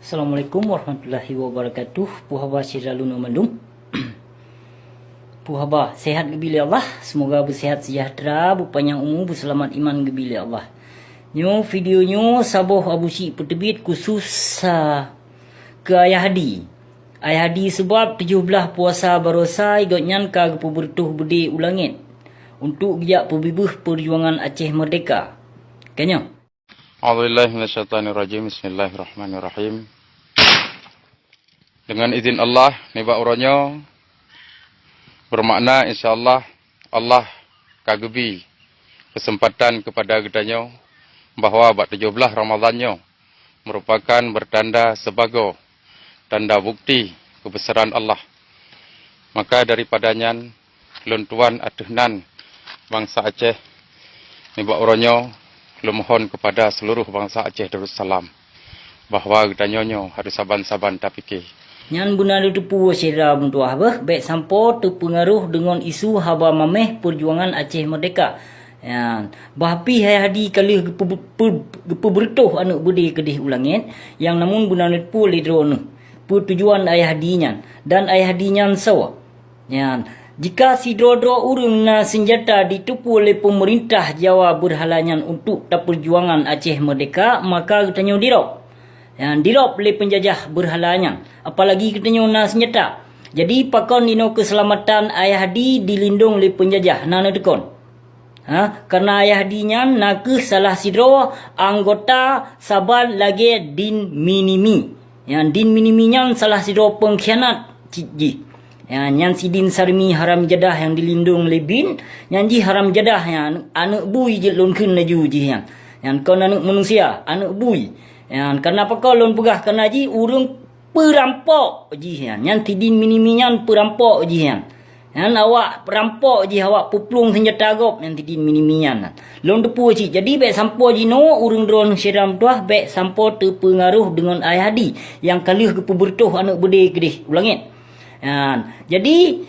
Assalamualaikum warahmatullahi wabarakatuh. Puhaba syiralun umandum. Puhaba sehat gebili Allah. Semoga bersehat sejahtera, berpanjang umur, berselamat iman gebili Allah. Nyo videonyo saboh Abu Syik pertebit khusus ke Ayah Hadi. Ayah Hadi sebab 17 puasa barosa igotnyan ka gepu bertuh berde ulangit untuk giak pebibuh perjuangan Aceh Merdeka. Kanyo. A'udzubillahi minasyaitonirrajim. Bismillahirrahmanirrahim. Dengan izin Allah, nibak uronyo bermakna insyaallah Allah kagebi kesempatan kepada gedanyo bahwa 17 Ramadannya merupakan bertanda sebagai tanda bukti kebesaran Allah. Maka daripadanya luntuan atuhnan bangsa Aceh nibak uronyo mohon kepada seluruh bangsa Aceh Darussalam bahawa gedanyonyo harus saban-saban tapike. Nyan bunadu tepu sira mentuah bah baik sampo terpengaruh dengan isu haba mameh perjuangan Aceh Merdeka. Yan bahapi Hadi kali gepu bertuh anu budi kedih ulangit yang namun bunadu tepu lidronu tujuan Ayah Hadi nyan dan Ayah Hadi nyan sawa. Yan jika si dro-dro urung na senjata ditupu oleh pemerintah Jawa berhalangan untuk perjuangan Aceh Merdeka, maka katanya dirop. Yang dirop oleh penjajah berhalangan. Apalagi katanya na senjata. Jadi pakon dino keselamatan Ayah Hadi dilindung oleh penjajah. Nana tekon. Karena Ayah Hadi nyan nak salah sidro anggota saban lagi din minimi. Yang din minimi nyan salah sidro pengkhianat ciji. Yang sidin sarmi haram jadah yang dilindung oleh bin, yang ji haram jadah yang anak bui je lon kun laju ji yang kau anak manusia anak bui yang karena apa kau lon pegah karena ji urung perampok ji yang sidin minimian perampok ji yang awak perampok ji awak puplung senjata gop yang sidin minimian lon depu ji jadi baik sampo ji no urung drone siram tuah baik sampo terpengaruh dengan Ayah Hadi yang kalih ke bertuh anak bede kedih ulangit. Jadi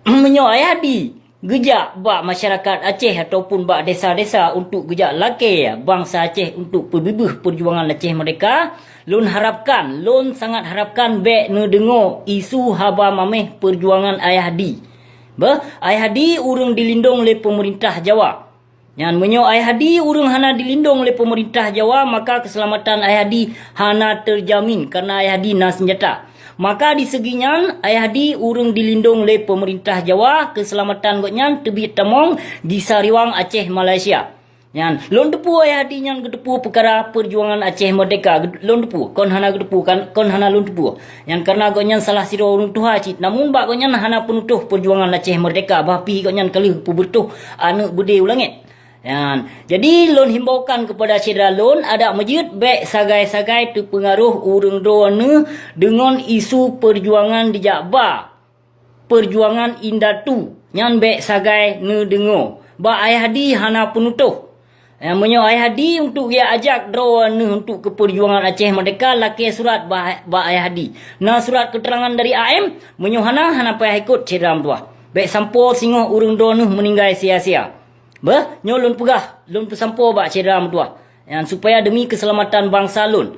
menyo Ayah Hadi gejak bak masyarakat Aceh ataupun bak desa-desa untuk gejak laki bangsa Aceh untuk perbibuh perjuangan Aceh Merdeka. Lon harapkan, lon sangat harapkan bek ne dengo isu haba mameh perjuangan Ayah Hadi. Ayah Hadi urung dilindung oleh pemerintah Jawa. Yang menyo Ayah Hadi urung hana dilindung oleh pemerintah Jawa, maka keselamatan Ayah Hadi hana terjamin karena Ayah Hadi na senjata. Maka di seginya Ayah Hadi urung dilindung oleh pemerintah Jawa, keselamatan gotnyan tebit tamong di Sariwang Aceh Malaysia. Yang lon depu Ayah Hadi nyan gedepu perkara perjuangan Aceh Merdeka lon depu kon hana gedepu kan kon hana lon depu. Yang karena gotnyan salah siro urung tuha cit namun bak gotnyan hana penutuh perjuangan Aceh Merdeka bapi gotnyan kali bertuh anu bede ulangit. Jadi lon himbaukan kepada syedra lon ada masjid baik sagai-sagai terpengaruh urung drone dengan isu perjuangan di Jakba perjuangan Indatu nyan baik sagai ne dengo ba Ayah Hadi hana penutuh yang menyo Ayah Hadi untuk dia ajak drone untuk ke perjuangan Aceh Merdeka laki surat ba Ayah Hadi na surat keterangan dari AM menyo hana payah ikut syedra tua baik sampo singoh urung drone meninggal sia-sia. Nyolon pegah, lon pesampo bak ceram tua. Yang supaya demi keselamatan bangsa lon.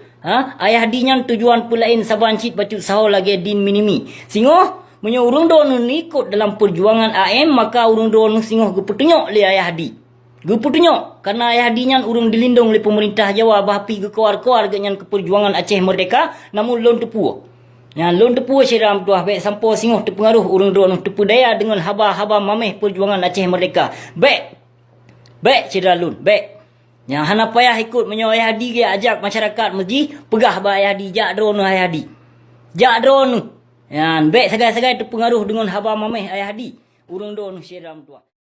Ayah Hadi nyan tujuan pulain saban cit bacut saho lagi din minimi. Singoh menyo urung don ikut dalam perjuangan AM maka urung don singoh gepetunyok le Ayah Hadi. Gepetunyok karena Ayah Hadi nyan urung dilindung oleh pemerintah Jawa bahapi gekewar-kewar nyan ke perjuangan Aceh Merdeka namun lon tepu. Yang lon tepu syiram tuah baik sampo singoh terpengaruh urung don tepu daya dengan haba-haba mameh perjuangan Aceh Merdeka. Baik cedera lun, baik. Yang hana payah ikut menyo Ayah Hadi ke ajak masyarakat mesti pegah ba Ayah Hadi jak drone Ayah Hadi. Jak drone. Yang baik sagai-sagai terpengaruh dengan haba mameh Ayah Hadi. Urung drone syiram tua.